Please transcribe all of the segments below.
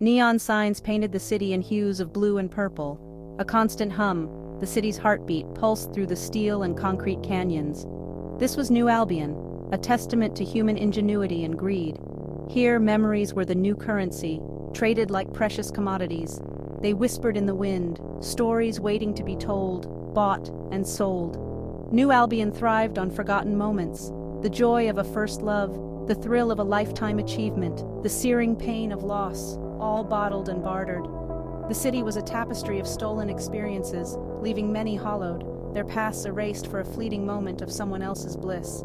Neon signs painted the city in hues of blue and purple. A constant hum, the city's heartbeat, pulsed through the steel and concrete canyons. This was New Albion, a testament to human ingenuity and greed. Here, memories were the new currency, traded like precious commodities. They whispered in the wind, stories waiting to be told, bought and sold. New Albion thrived on forgotten moments, the joy of a first love, the thrill of a lifetime achievement, the searing pain of loss, all bottled and bartered. The city was a tapestry of stolen experiences, leaving many hollowed, their pasts erased for a fleeting moment of someone else's bliss.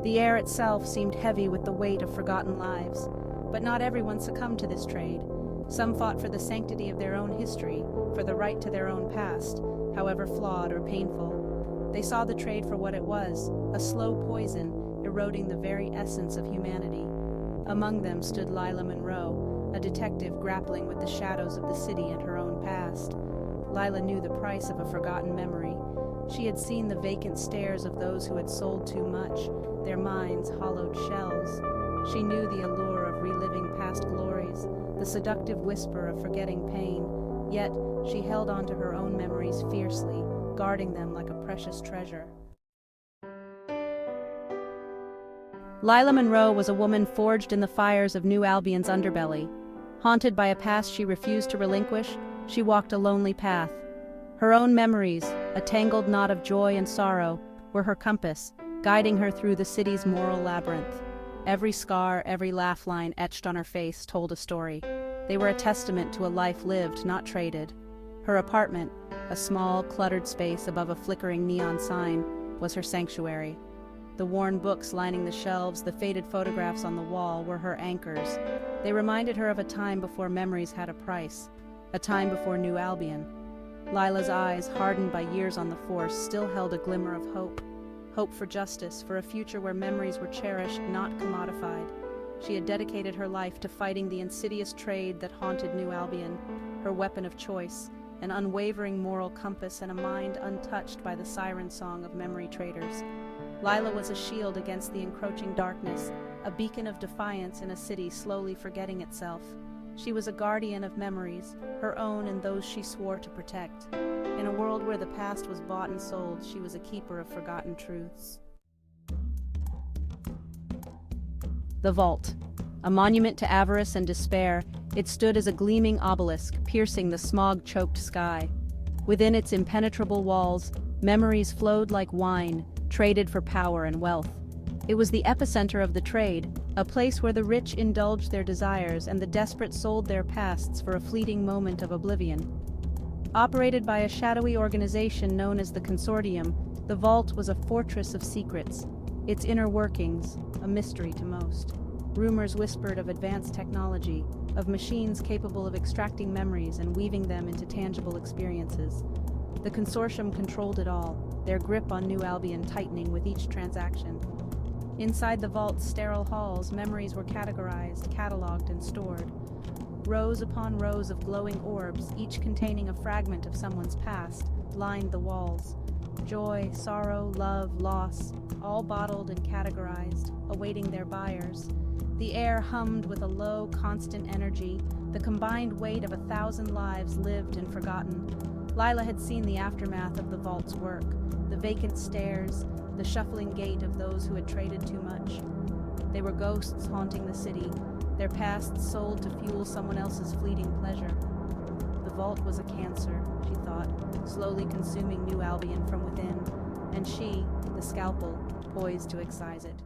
The air itself seemed heavy with the weight of forgotten lives. But not everyone succumbed to this trade. Some fought for the sanctity of their own history, for the right to their own past, however flawed or painful. They saw the trade for what it was, a slow poison, eroding the very essence of humanity. Among them stood Lila Monroe, a detective grappling with the shadows of the city and her own past. Lila knew the price of a forgotten memory. She had seen the vacant stares of those who had sold too much, their minds hollowed shells. She knew the allure of reliving past glories, the seductive whisper of forgetting pain, yet she held on to her own memories fiercely, guarding them like a precious treasure. Lila Monroe was a woman forged in the fires of New Albion's underbelly. Haunted by a past she refused to relinquish, she walked a lonely path. Her own memories, a tangled knot of joy and sorrow, were her compass, guiding her through the city's moral labyrinth. Every scar, every laugh line etched on her face told a story. They were a testament to a life lived, not traded. Her apartment, a small, cluttered space above a flickering neon sign, was her sanctuary. The worn books lining the shelves, the faded photographs on the wall were her anchors. They reminded her of a time before memories had a price, a time before New Albion. Lila's eyes, hardened by years on the force, still held a glimmer of hope. Hope for justice, for a future where memories were cherished, not commodified. She had dedicated her life to fighting the insidious trade that haunted New Albion, her weapon of choice, an unwavering moral compass and a mind untouched by the siren song of memory traders. Lila was a shield against the encroaching darkness, a beacon of defiance in a city slowly forgetting itself. She was a guardian of memories, her own and those she swore to protect. In a world where the past was bought and sold, she was a keeper of forgotten truths. The vault. A monument to avarice and despair, it stood as a gleaming obelisk, piercing the smog-choked sky. Within its impenetrable walls, memories flowed like wine, traded for power and wealth. It was the epicenter of the trade, a place where the rich indulged their desires and the desperate sold their pasts for a fleeting moment of oblivion. Operated by a shadowy organization known as the Consortium, the vault was a fortress of secrets, its inner workings a mystery to most. Rumors whispered of advanced technology, of machines capable of extracting memories and weaving them into tangible experiences. The Consortium controlled it all, their grip on New Albion tightening with each transaction. Inside the vault's sterile halls, memories were categorized, cataloged, and stored. Rows upon rows of glowing orbs, each containing a fragment of someone's past, lined the walls. Joy, sorrow, love, loss, all bottled and categorized, awaiting their buyers. The air hummed with a low, constant energy, the combined weight of 1,000 lives lived and forgotten. Lila had seen the aftermath of the vault's work, the vacant stares, the shuffling gait of those who had traded too much. They were ghosts haunting the city, their pasts sold to fuel someone else's fleeting pleasure. The vault was a cancer, she thought, slowly consuming New Albion from within, and she, the scalpel, poised to excise it.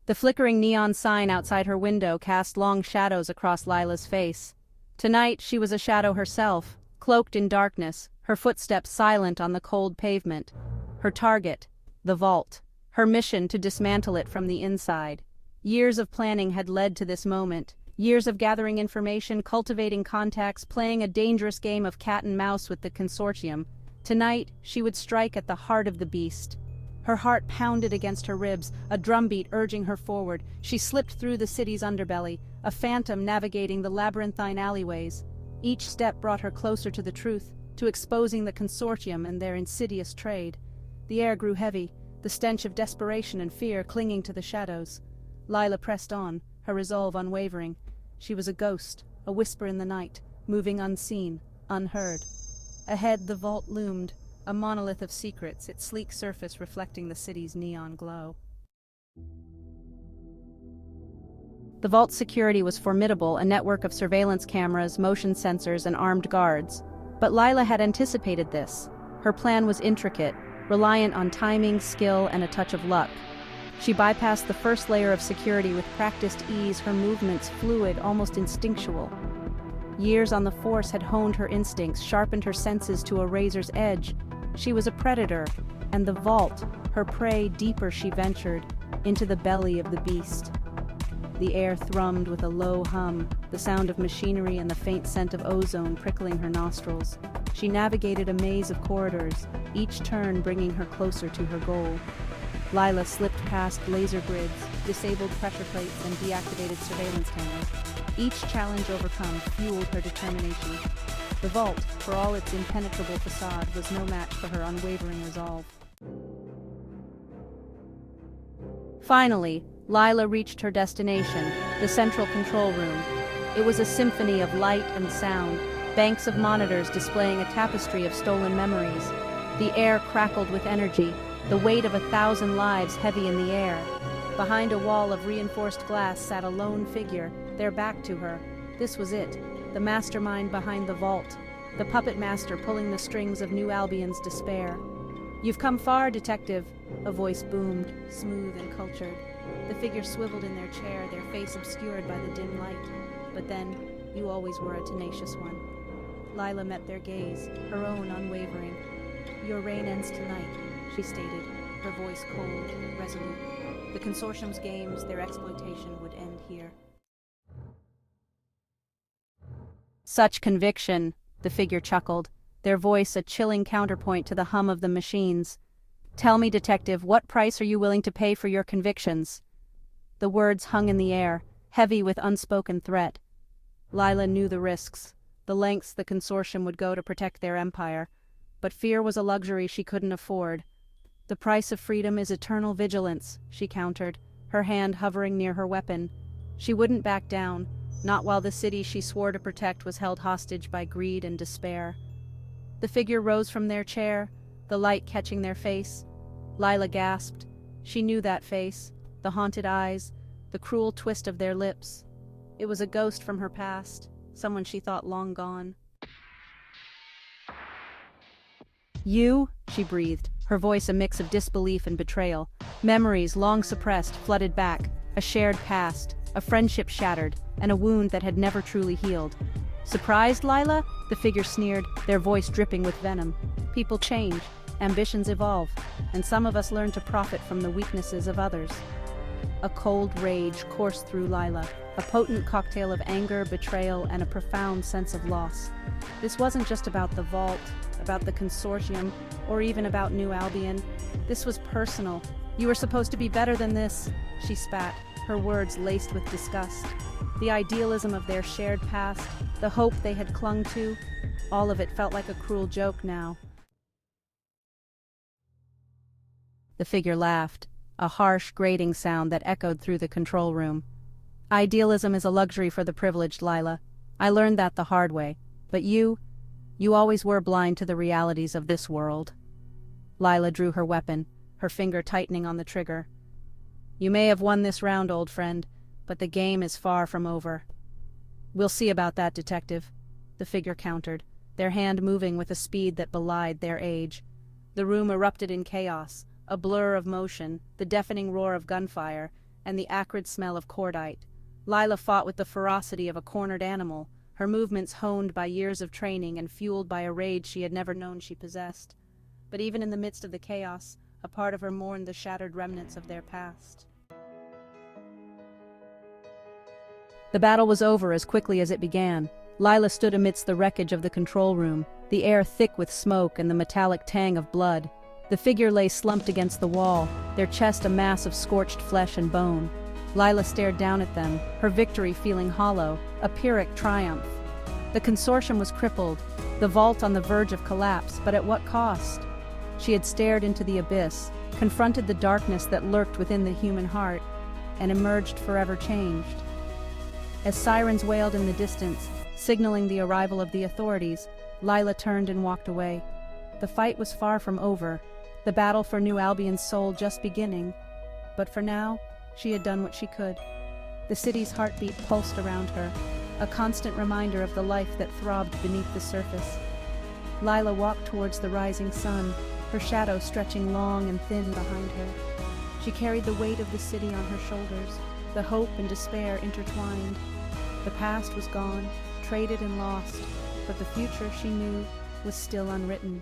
The flickering neon sign outside her window cast long shadows across Lila's face. Tonight she was a shadow herself, cloaked in darkness, her footsteps silent on the cold pavement. Her target, the vault. Her mission to dismantle it from the inside. Years of planning had led to this moment. Years of gathering information, cultivating contacts, playing a dangerous game of cat and mouse with the Consortium. Tonight, she would strike at the heart of the beast. Her heart pounded against her ribs, a drumbeat urging her forward. She slipped through the city's underbelly, a phantom navigating the labyrinthine alleyways. Each step brought her closer to the truth, to exposing the Consortium and their insidious trade. The air grew heavy, the stench of desperation and fear clinging to the shadows. Lila pressed on, her resolve unwavering. She was a ghost, a whisper in the night, moving unseen, unheard. Ahead the vault loomed, a monolith of secrets, its sleek surface reflecting the city's neon glow. The vault's security was formidable, a network of surveillance cameras, motion sensors, and armed guards. But Lila had anticipated this. Her plan was intricate, reliant on timing, skill, and a touch of luck. She bypassed the first layer of security with practiced ease, her movements fluid, almost instinctual. Years on the force had honed her instincts, sharpened her senses to a razor's edge. She was a predator, and the vault, her prey, deeper she ventured, into the belly of the beast. The air thrummed with a low hum, the sound of machinery and the faint scent of ozone prickling her nostrils. She navigated a maze of corridors, each turn bringing her closer to her goal. Lila slipped past laser grids, disabled pressure plates, and deactivated surveillance cameras. Each challenge overcome fueled her determination. The vault, for all its impenetrable facade, was no match for her unwavering resolve. Finally, Lila reached her destination, the central control room. It was a symphony of light and sound, banks of monitors displaying a tapestry of stolen memories. The air crackled with energy, the weight of 1,000 lives heavy in the air. Behind a wall of reinforced glass sat a lone figure, their back to her. This was it, the mastermind behind the vault, the puppet master pulling the strings of New Albion's despair. "You've come far, detective," a voice boomed, smooth and cultured. The figure swiveled in their chair, their face obscured by the dim light. "But then, you always were a tenacious one." Lila met their gaze, her own unwavering. "Your reign ends tonight," she stated, her voice cold, resolute. "The Consortium's games, their exploitation would end here." "Such conviction," the figure chuckled, their voice a chilling counterpoint to the hum of the machines. "Tell me, detective, what price are you willing to pay for your convictions?" The words hung in the air, heavy with unspoken threat. Lila knew the risks, the lengths the Consortium would go to protect their empire, but fear was a luxury she couldn't afford. "The price of freedom is eternal vigilance," she countered, her hand hovering near her weapon. She wouldn't back down, not while the city she swore to protect was held hostage by greed and despair. The figure rose from their chair, the light catching their face. Lila gasped. She knew that face, the haunted eyes, the cruel twist of their lips. It was a ghost from her past, someone she thought long gone. "You?" she breathed, her voice a mix of disbelief and betrayal. Memories long suppressed flooded back, a shared past, a friendship shattered, and a wound that had never truly healed. "Surprised, Lila?" the figure sneered, their voice dripping with venom. "People change, ambitions evolve, and some of us learn to profit from the weaknesses of others." A cold rage coursed through Lila, a potent cocktail of anger, betrayal, and a profound sense of loss. This wasn't just about the vault, about the Consortium, or even about New Albion. This was personal. "You were supposed to be better than this," she spat, her words laced with disgust. The idealism of their shared past, the hope they had clung to, all of it felt like a cruel joke now. The figure laughed, a harsh, grating sound that echoed through the control room. "Idealism is a luxury for the privileged, Lila. I learned that the hard way. But you always were blind to the realities of this world." Lila drew her weapon, her finger tightening on the trigger. "You may have won this round, old friend, but the game is far from over." "We'll see about that, detective," the figure countered, their hand moving with a speed that belied their age. The room erupted in chaos, a blur of motion, the deafening roar of gunfire, and the acrid smell of cordite. Lila fought with the ferocity of a cornered animal, her movements honed by years of training and fueled by a rage she had never known she possessed. But even in the midst of the chaos, a part of her mourned the shattered remnants of their past. The battle was over as quickly as it began. Lila stood amidst the wreckage of the control room, the air thick with smoke and the metallic tang of blood. The figure lay slumped against the wall, their chest a mass of scorched flesh and bone. Lila stared down at them, her victory feeling hollow, a Pyrrhic triumph. The Consortium was crippled, the vault on the verge of collapse, but at what cost? She had stared into the abyss, confronted the darkness that lurked within the human heart, and emerged forever changed. As sirens wailed in the distance, signaling the arrival of the authorities, Lila turned and walked away. The fight was far from over, the battle for New Albion's soul just beginning. But for now, she had done what she could. The city's heartbeat pulsed around her, a constant reminder of the life that throbbed beneath the surface. Lila walked towards the rising sun, her shadow stretching long and thin behind her. She carried the weight of the city on her shoulders, the hope and despair intertwined. The past was gone, traded and lost, but the future, she knew, was still unwritten.